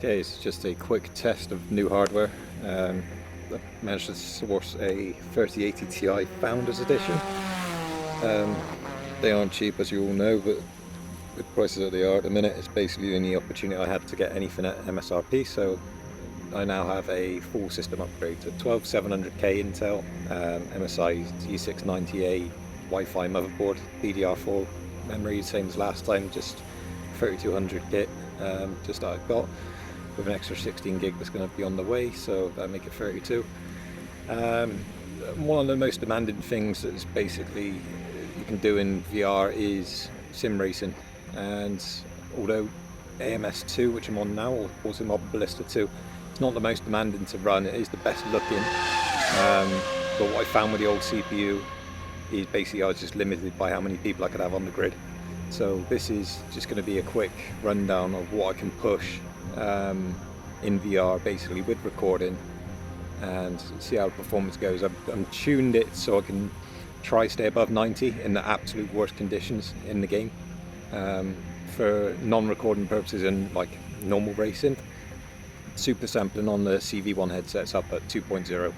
Okay, it's just a quick test of new hardware. I managed to source a 3080 Ti Founders Edition. They aren't cheap, as you all know, but with prices that they are at the minute, it's basically the only opportunity I had to get anything at MSRP. So I now have a full system upgrade to 12700K Intel, MSI G690A Wi-Fi motherboard, DDR4 memory, same as last time, just 3200 kit, just that I've got, with an extra 16 gig that's going to be on the way, so that'll make it 32. One of the most demanding things that's basically you can do in VR is sim racing, and although AMS2, which I'm on now, or Automobilista 2, it's not the most demanding to run, it is the best looking, but what I found with the old CPU is basically I was just limited by how many people I could have on the grid. So this is just going to be a quick rundown of what I can push in VR, basically with recording, and see how the performance goes. I'm tuned it so I can try stay above 90 in the absolute worst conditions in the game. For non-recording purposes and like normal racing, super sampling on the CV1 headsets up at 2.0,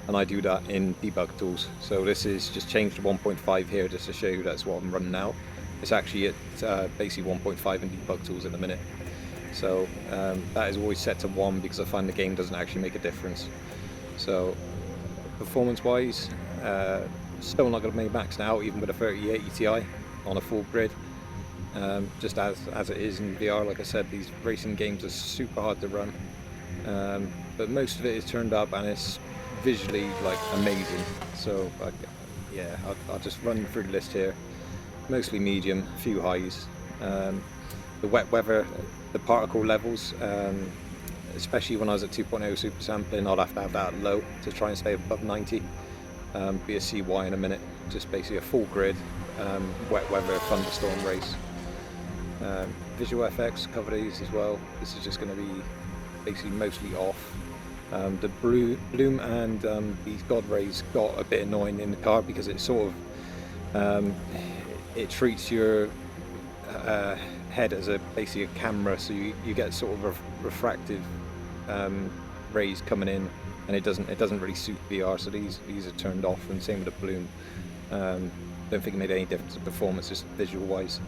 and I do that in debug tools. So this is just changed to 1.5 here just to show you that's what I'm running now. It's actually at basically 1.5 in debug tools in a minute. So that is always set to 1 because I find the game doesn't actually make a difference. So performance wise, still not going to be maxed out even with a 3080 Ti on a full grid. Just as it is in VR, like I said, these racing games are super hard to run. But most of it is turned up and it's visually like amazing. So yeah, I'll just run through the list here. Mostly medium, a few highs. The wet weather, the particle levels, especially when I was at 2.0 super sampling, I'd have to have that low to try and stay above 90. Be a CY in a minute, just basically a full grid, wet weather, thunderstorm race. Visual FX, cover these as well. This is just going to be basically mostly off. The bloom and these God rays got a bit annoying in the car because it sort of it treats your head as basically a camera, so you get sort of refractive rays coming in, and it doesn't really suit VR. So these are turned off, and same with the bloom. Don't think it made any difference in performance, just visual wise.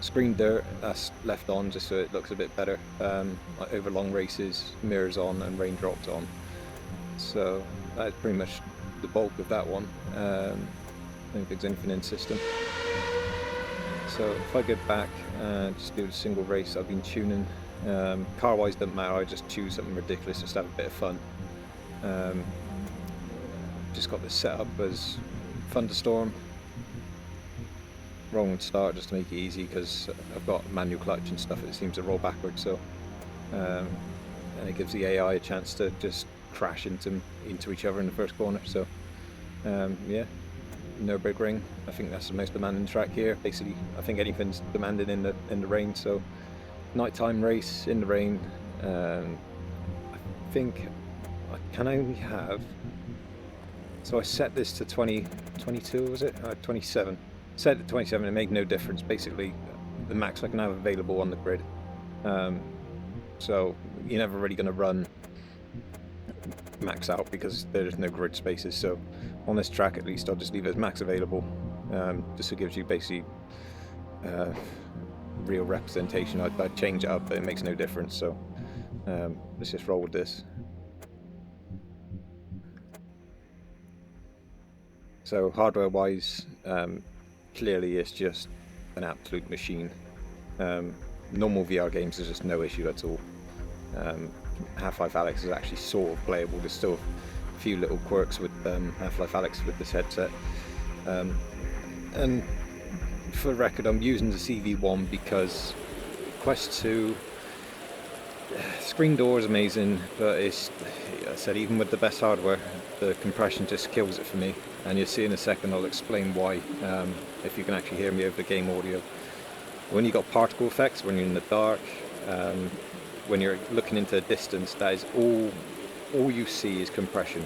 Screen dirt, that's left on just so it looks a bit better. Like over long races, mirrors on and raindrops on. So that's pretty much the bulk of that one. I don't think there's anything in system. So if I go back and just do a single race I've been tuning, car wise doesn't matter, I just choose something ridiculous just to have a bit of fun. Just got this set up as thunderstorm. Wrong start just to make it easy because I've got manual clutch and stuff, it seems to roll backwards, so and it gives the AI a chance to just crash into each other in the first corner. So yeah, Nürburgring, I think that's the most demanding track here. Basically I think anything's demanding in the rain, so nighttime race in the rain. I think I can only have, so I set this to 22 was it? 27. Set at 27, it made no difference. Basically the max I can have available on the grid. So you're never really going to run max out because there's no grid spaces. So on this track at least I'll just leave it as max available, just so it gives you basically real representation. I'd change it up but it makes no difference, so let's just roll with this. So hardware wise, clearly it's just an absolute machine. Normal VR games is just no issue at all. Half-Life Alyx is actually sort of playable. There's still a few little quirks with Half-Life Alyx with this headset. And for the record, I'm using the CV1 because Quest 2 screen door is amazing, but it's, like I said, even with the best hardware, the compression just kills it for me. And you'll see in a second, I'll explain why, if you can actually hear me over the game audio. When you've got particle effects, when you're in the dark, when you're looking into a distance, that is all you see is compression.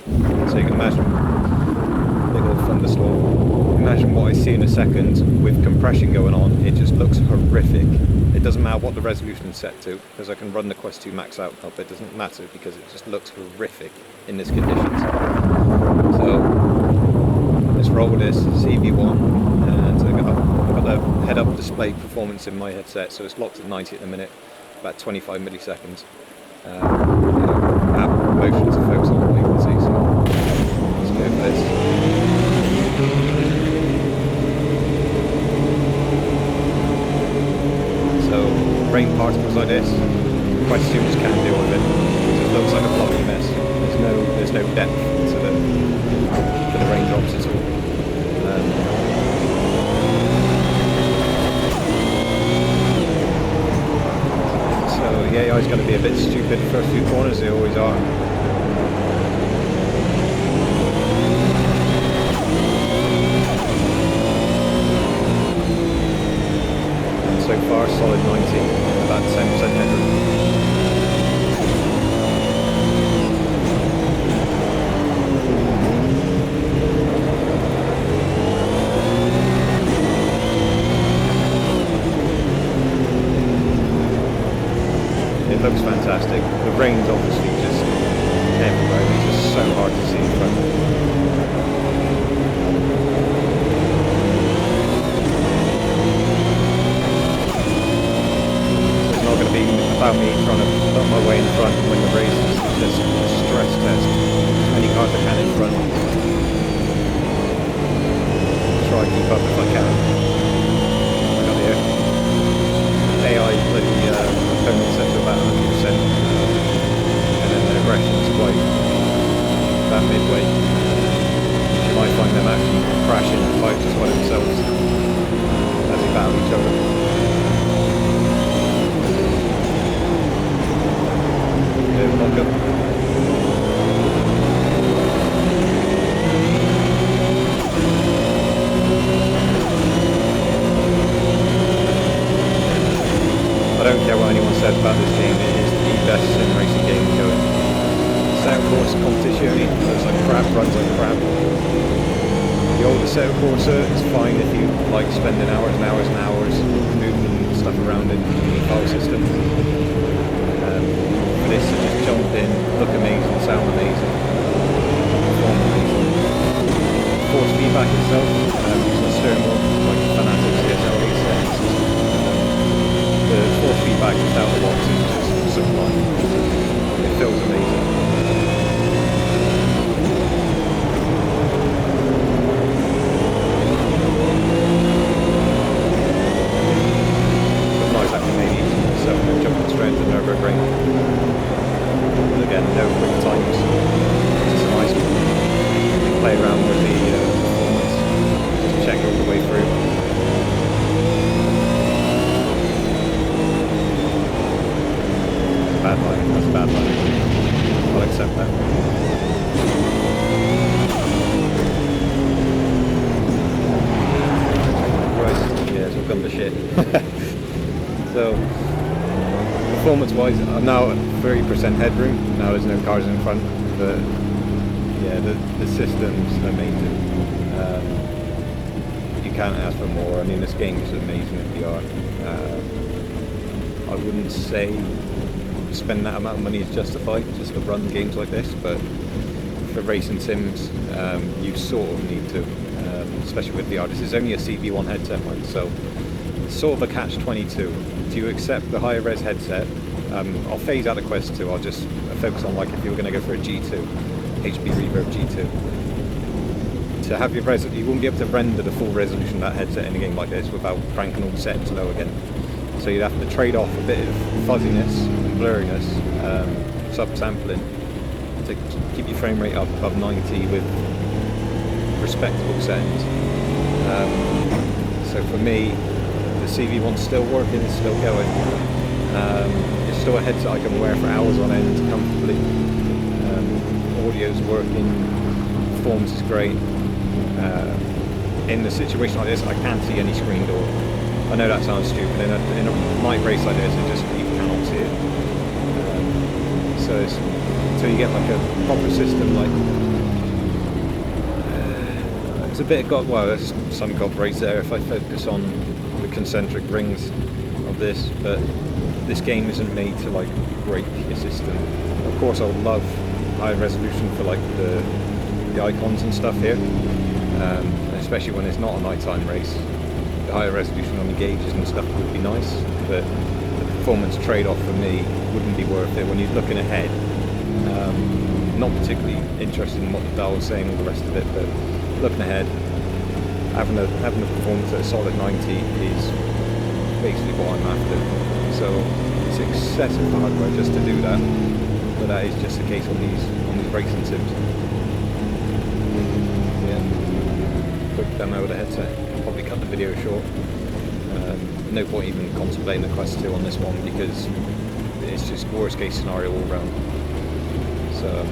So you can imagine a big old thunderstorm imagine what I see in a second with compression going on, it just looks horrific. It doesn't matter what the resolution is set to, because I can run the Quest 2 max out, but it doesn't matter because it just looks horrific in this conditions. So let's roll this CV1, and I've got the head-up display performance in my headset, so it's locked at 90 at the minute, about 25 milliseconds. Motion to focus on what you can see, so let's go for this. So rain particles like this, Quest 2 just can't deal with it. It just looks like a blocky mess. There's no depth to the raindrops at all. So the AI is going to be a bit stupid the first few corners, they always are. So far, solid 90, about 10% headroom. It looks fantastic. The rain's obviously just everywhere. It's just so hard to see in front. About me trying to put my way in front and win the race. It's just a stress test. As many cars I can in front. Try to keep up if I can. I got the AI bloody opponent set to about 100%, and then the aggression is quite about midway. You might find them actually crashing and fight just by themselves as they battle each other. Lock up. I don't care what anyone says about this game, it is the best sim racing game going. Set course competition looks like crap, runs like crap. The older set course is fine if you like spending hours and hours and hours moving stuff around in the file system. This is just jump in, look amazing, sound amazing, perform amazing. Force feedback itself, using the steering wheel, like Fanatic CSL settings. The force feedback just out of the box is just sublime. It feels amazing. But nice acclimating yourself, jumping straight into the Nürburgring. Again, no quick times, just a nice play around with the performance, just check all the way through. That's a bad line, that's a bad line. I'll accept that. Right, yeah, it's all gone to shit. So, performance-wise, I'm now at 30% headroom. Now there's no cars in front, but yeah, the system's amazing. You can't ask for more. I mean, this game is amazing in VR. I wouldn't say spending that amount of money is justified just to run games like this, but for racing sims, you sort of need to, especially with VR. This is only a CV1 headset, right? So it's sort of a catch-22. Do you accept the higher res headset? I'll phase out the Quest 2, I'll just focus on like if you were going to go for a G2, HP Reverb G2. To have your you wouldn't be able to render the full resolution of that headset in a game like this without cranking all the settings low again. So you'd have to trade off a bit of fuzziness and blurriness, subsampling, to keep your frame rate up above 90 with respectable settings. So for me, the CV1's still working, it's still going. It's still a headset I can wear for hours on end comfortably. Audio's working, performance is great. In a situation like this, I can't see any screen door. I know that sounds stupid. In a night race like this, you cannot see it. So until you get like a proper system, like There's a bit of there's some God rays there if I focus on the concentric rings of this, but this game isn't made to like break your system. Of course, I would love high resolution for like the icons and stuff here, especially when it's not a nighttime race. The higher resolution on the gauges and stuff would be nice, but the performance trade-off for me wouldn't be worth it when you're looking ahead. Not particularly interested in what the dial is saying, all the rest of it, but looking ahead, having a performance at a solid 90 is basically what I'm after. So it's excessive hardware just to do that, but that is just the case on these racing sims. Yeah, quick demo of the headset. Probably cut the video short. No point even contemplating the Quest 2 on this one because it's just worst case scenario all round. So